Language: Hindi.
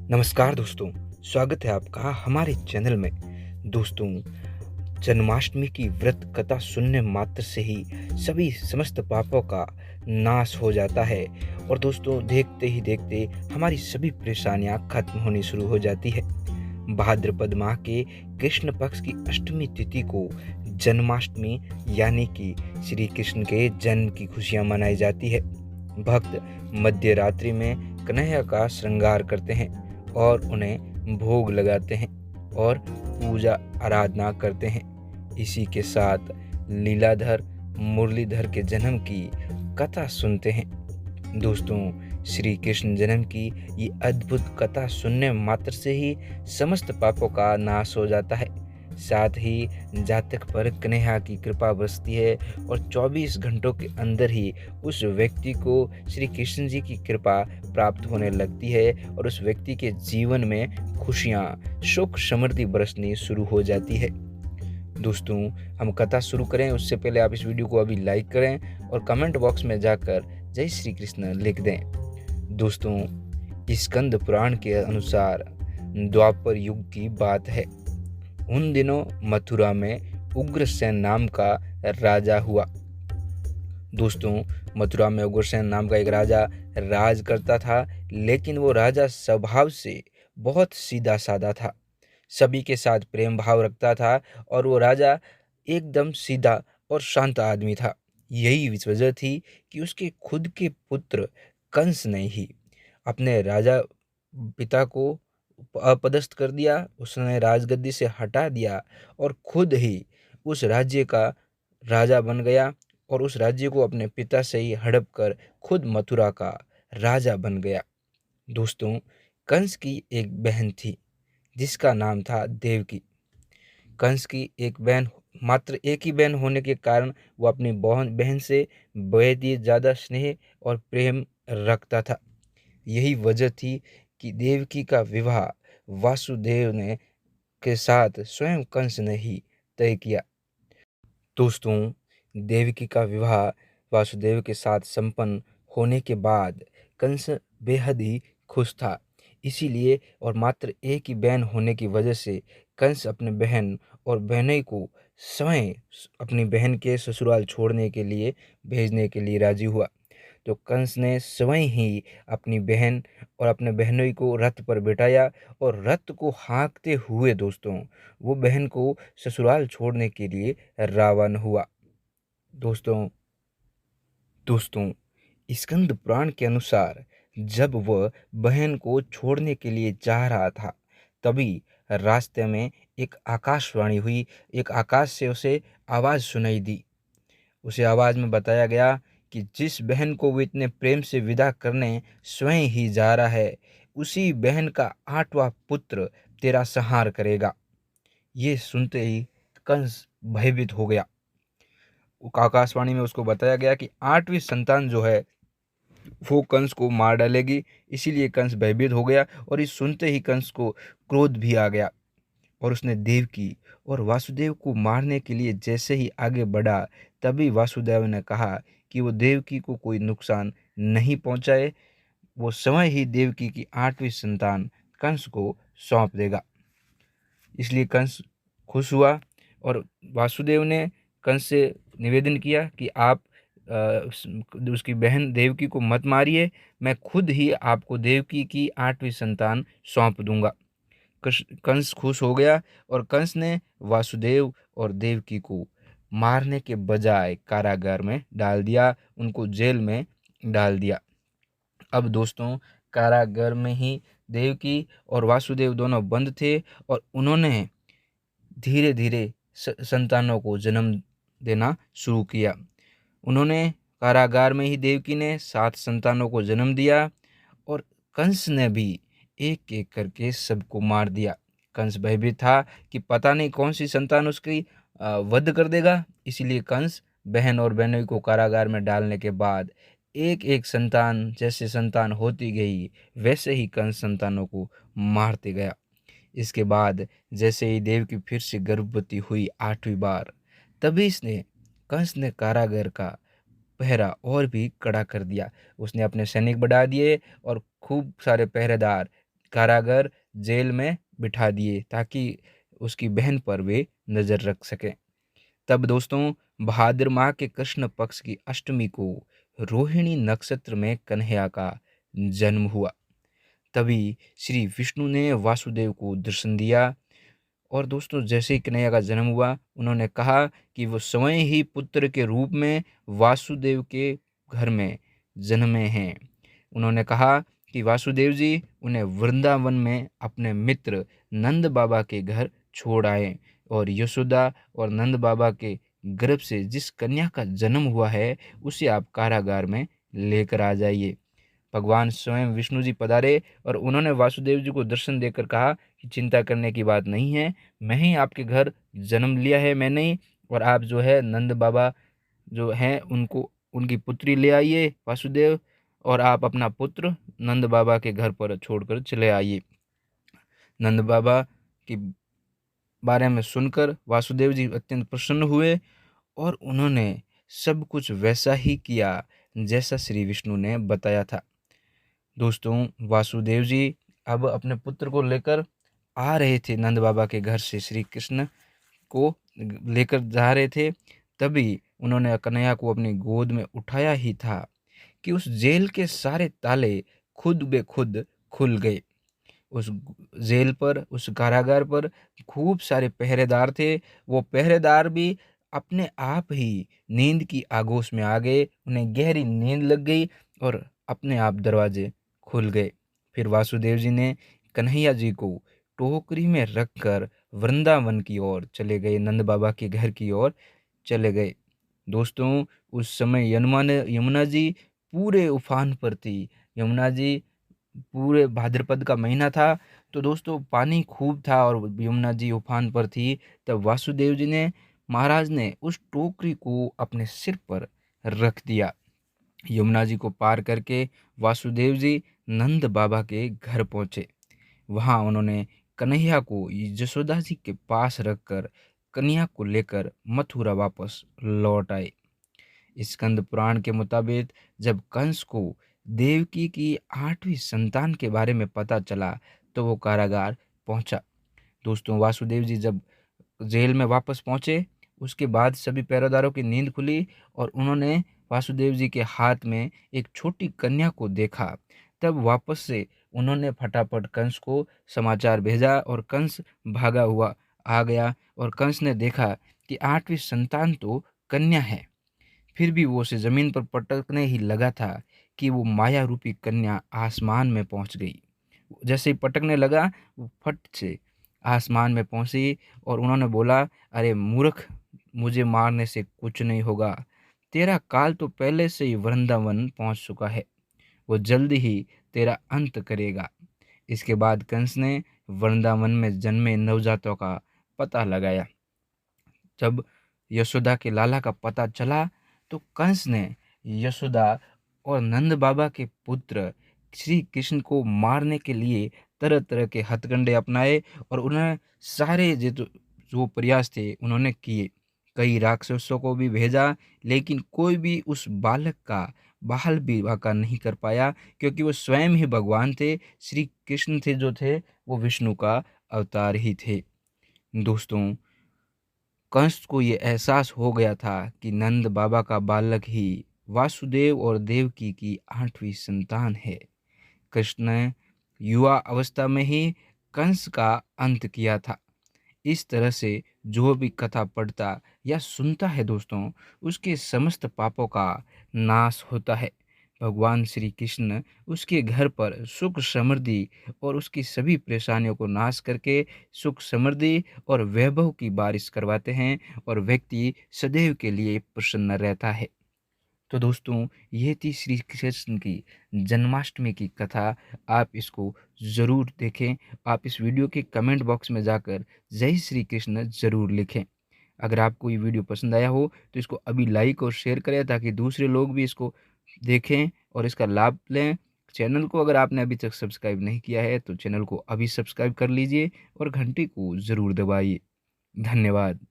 नमस्कार दोस्तों, स्वागत है आपका हमारे चैनल में। दोस्तों, जन्माष्टमी की व्रत कथा सुनने मात्र से ही सभी समस्त पापों का नाश हो जाता है और दोस्तों देखते ही देखते हमारी सभी परेशानियां खत्म होनी शुरू हो जाती है। भाद्रपद माह के कृष्ण पक्ष की अष्टमी तिथि को जन्माष्टमी यानी कि श्री कृष्ण के जन्म की खुशियां मनाई जाती है। भक्त मध्य रात्रि में कन्हैया का श्रृंगार करते हैं और उन्हें भोग लगाते हैं और पूजा आराधना करते हैं। इसी के साथ लीलाधर मुरलीधर के जन्म की कथा सुनते हैं। दोस्तों, श्री कृष्ण जन्म की ये अद्भुत कथा सुनने मात्र से ही समस्त पापों का नाश हो जाता है। साथ ही जातक पर कन्हैया की कृपा बरसती है और 24 घंटों के अंदर ही उस व्यक्ति को श्री कृष्ण जी की कृपा प्राप्त होने लगती है और उस व्यक्ति के जीवन में खुशियाँ, सुख समृद्धि बरसनी शुरू हो जाती है। दोस्तों, हम कथा शुरू करें उससे पहले आप इस वीडियो को अभी लाइक करें और कमेंट बॉक्स में जाकर जय श्री कृष्ण लिख दें। दोस्तों, स्कंद पुराण के अनुसार द्वापर युग की बात है। उन दिनों मथुरा में उग्रसेन नाम का राजा हुआ। दोस्तों, मथुरा में उग्रसेन नाम का एक राजा राज करता था, लेकिन वो राजा स्वभाव से बहुत सीधा साधा था। सभी के साथ प्रेम भाव रखता था और वो राजा एकदम सीधा और शांत आदमी था। यही वजह थी कि उसके खुद के पुत्र कंस ने ही अपने राजा पिता को अपदस्थ कर दिया। उसने राजगद्दी से हटा दिया और खुद ही उस राज्य का राजा बन गया और उस राज्य को अपने पिता से ही हड़प कर खुद मथुरा का राजा बन गया। दोस्तों, कंस की एक बहन थी जिसका नाम था देवकी। कंस की मात्र एक ही बहन होने के कारण वो अपनी बहन से बेहद ही ज़्यादा स्नेह और प्रेम रखता था। यही वजह थी कि देवकी का विवाह वासुदेव ने के साथ स्वयं कंस ने ही तय किया। दोस्तों, देवकी का विवाह वासुदेव के साथ संपन्न होने के बाद कंस बेहद ही खुश था। इसीलिए और मात्र एक ही बहन होने की वजह से कंस अपने बहन और बहनोई को स्वयं अपनी बहन के ससुराल छोड़ने के लिए भेजने के लिए राजी हुआ। तो कंस ने स्वयं ही अपनी बहन और अपने बहनोई को रथ पर बिठाया और रथ को हाँकते हुए दोस्तों वो बहन को ससुराल छोड़ने के लिए रवाना हुआ। दोस्तों दोस्तों स्कंद पुराण के अनुसार जब वह बहन को छोड़ने के लिए जा रहा था, तभी रास्ते में एक आकाशवाणी हुई। एक आकाश से उसे आवाज़ सुनाई दी। उसे आवाज़ में बताया गया कि जिस बहन को वो इतने प्रेम से विदा करने स्वयं ही जा रहा है, उसी बहन का 8वां पुत्र तेरा संहार करेगा। ये सुनते ही कंस भयभीत हो गया। आकाशवाणी में उसको बताया गया कि 8वीं संतान जो है वो कंस को मार डालेगी। इसीलिए कंस भयभीत हो गया और इस सुनते ही कंस को क्रोध भी आ गया और उसने देवकी और वासुदेव को मारने के लिए जैसे ही आगे बढ़ा, तभी वासुदेव ने कहा कि वो देवकी को कोई नुकसान नहीं पहुंचाए। वो स्वयं ही देवकी की 8वीं संतान कंस को सौंप देगा। इसलिए कंस खुश हुआ और वासुदेव ने कंस से निवेदन किया कि आप उसकी बहन देवकी को मत मारिए, मैं खुद ही आपको देवकी की 8वीं संतान सौंप दूंगा। कंस खुश हो गया और कंस ने वासुदेव और देवकी को मारने के बजाय कारागार में डाल दिया, उनको जेल में डाल दिया। अब दोस्तों, कारागार में ही देवकी और वासुदेव दोनों बंद थे और उन्होंने धीरे धीरे संतानों को जन्म देना शुरू किया। उन्होंने कारागार में ही देवकी ने 7 संतानों को जन्म दिया और कंस ने भी एक एक करके सबको मार दिया। कंस भयभीत था कि पता नहीं कौन सी संतान उसकी वध कर देगा। इसीलिए कंस बहन और बहनोई को कारागार में डालने के बाद एक एक संतान जैसे संतान होती गई, वैसे ही कंस संतानों को मारते गया। इसके बाद जैसे ही देवकी फिर से गर्भवती हुई 8वीं बार, तभी कंस ने कारागार का पहरा और भी कड़ा कर दिया। उसने अपने सैनिक बढ़ा दिए और खूब सारे पहरेदार कारागार जेल में बिठा दिए ताकि उसकी बहन पर वे नज़र रख सकें। तब दोस्तों भाद्र माह के कृष्ण पक्ष की अष्टमी को रोहिणी नक्षत्र में कन्हैया का जन्म हुआ। तभी श्री विष्णु ने वासुदेव को दर्शन दिया और दोस्तों जैसे ही कन्हैया का जन्म हुआ, उन्होंने कहा कि वो स्वयं ही पुत्र के रूप में वासुदेव के घर में जन्मे हैं। उन्होंने कहा कि वासुदेव जी उन्हें वृंदावन में अपने मित्र नंद बाबा के घर छोड़ आए और यशोदा और नंद बाबा के गर्भ से जिस कन्या का जन्म हुआ है उसे आप कारागार में लेकर आ जाइए। भगवान स्वयं विष्णु जी पधारे और उन्होंने वासुदेव जी को दर्शन देकर कहा कि चिंता करने की बात नहीं है, मैं ही आपके घर जन्म लिया है मैंने ही, और आप जो है नंद बाबा जो हैं उनको उनकी पुत्री ले आइए वासुदेव, और आप अपना पुत्र नंद बाबा के घर पर छोड़कर चले आइए। नंद बाबा के बारे में सुनकर वासुदेव जी अत्यंत प्रसन्न हुए और उन्होंने सब कुछ वैसा ही किया जैसा श्री विष्णु ने बताया था। दोस्तों वासुदेव जी अब अपने पुत्र को लेकर आ रहे थे नंद बाबा के घर से, श्री कृष्ण को लेकर जा रहे थे। तभी उन्होंने कन्हैया को अपनी गोद में उठाया ही था कि उस जेल के सारे ताले खुद बे खुद खुल गए। उस जेल पर, उस कारागार पर खूब सारे पहरेदार थे। वो पहरेदार भी अपने आप ही नींद की आगोश में आ गए, उन्हें गहरी नींद लग गई और अपने आप दरवाजे खुल गए। फिर वासुदेव जी ने कन्हैया जी को टोकरी में रखकर वृंदावन की ओर चले गए, नंद बाबा के घर की ओर चले गए। दोस्तों उस समय यमुना जी पूरे उफान पर थी। यमुना जी पूरे भाद्रपद का महीना था, तो दोस्तों पानी खूब था और यमुना जी उफान पर थी। तब वासुदेव जी ने महाराज ने उस टोकरी को अपने सिर पर रख दिया। यमुना जी को पार करके वासुदेव जी नंद बाबा के घर पहुँचे। वहाँ उन्होंने कन्हैया को यशोदा जी के पास रखकर कन्या को लेकर मथुरा वापस लौट आए। स्कंद पुराण के मुताबिक जब कंस को देवकी की 8वीं संतान के बारे में पता चला तो वो कारागार पहुंचा। दोस्तों वासुदेव जी जब जेल में वापस पहुंचे उसके बाद सभी पहरेदारों की नींद खुली और उन्होंने वासुदेव जी के हाथ में एक छोटी कन्या को देखा। तब वापस से उन्होंने फटाफट कंस को समाचार भेजा और कंस भागा हुआ आ गया और कंस ने देखा कि 8वीं संतान तो कन्या है। फिर भी वो उसे जमीन पर पटकने ही लगा था कि वो माया रूपी कन्या आसमान में पहुंच गई। जैसे ही पटकने लगा वो फट से आसमान में पहुंची और उन्होंने बोला, अरे मूर्ख, मुझे मारने से कुछ नहीं होगा, तेरा काल तो पहले से ही वृंदावन पहुंच चुका है, वो जल्दी ही तेरा अंत करेगा। इसके बाद कंस ने वृंदावन में जन्मे नवजातों का पता लगाया। जब यशोदा के लाला का पता चला तो कंस ने यशोदा और नंद बाबा के पुत्र श्री कृष्ण को मारने के लिए तरह तरह के हथकंडे अपनाए और उन्हें सारे जो प्रयास थे उन्होंने किए। कई राक्षसों को भी भेजा लेकिन कोई भी उस बालक का बाल विवाह का नहीं कर पाया, क्योंकि वो स्वयं ही भगवान थे। श्री कृष्ण थे जो थे वो विष्णु का अवतार ही थे। दोस्तों कंस को ये एहसास हो गया था कि नंद बाबा का बालक ही वासुदेव और देवकी की 8वीं संतान है। कृष्ण ने युवा अवस्था में ही कंस का अंत किया था। इस तरह से जो भी कथा पढ़ता या सुनता है दोस्तों, उसके समस्त पापों का नाश होता है। भगवान श्री कृष्ण उसके घर पर सुख समृद्धि और उसकी सभी परेशानियों को नाश करके सुख समृद्धि और वैभव की बारिश करवाते हैं और व्यक्ति सदैव के लिए प्रसन्न रहता है। तो दोस्तों ये थी श्री कृष्ण की जन्माष्टमी की कथा। आप इसको ज़रूर देखें। आप इस वीडियो के कमेंट बॉक्स में जाकर जय श्री कृष्ण ज़रूर लिखें। अगर आपको ये वीडियो पसंद आया हो तो इसको अभी लाइक और शेयर करें ताकि दूसरे लोग भी इसको देखें और इसका लाभ लें। चैनल को अगर आपने अभी तक सब्सक्राइब नहीं किया है तो चैनल को अभी सब्सक्राइब कर लीजिए और घंटी को ज़रूर दबाइए। धन्यवाद।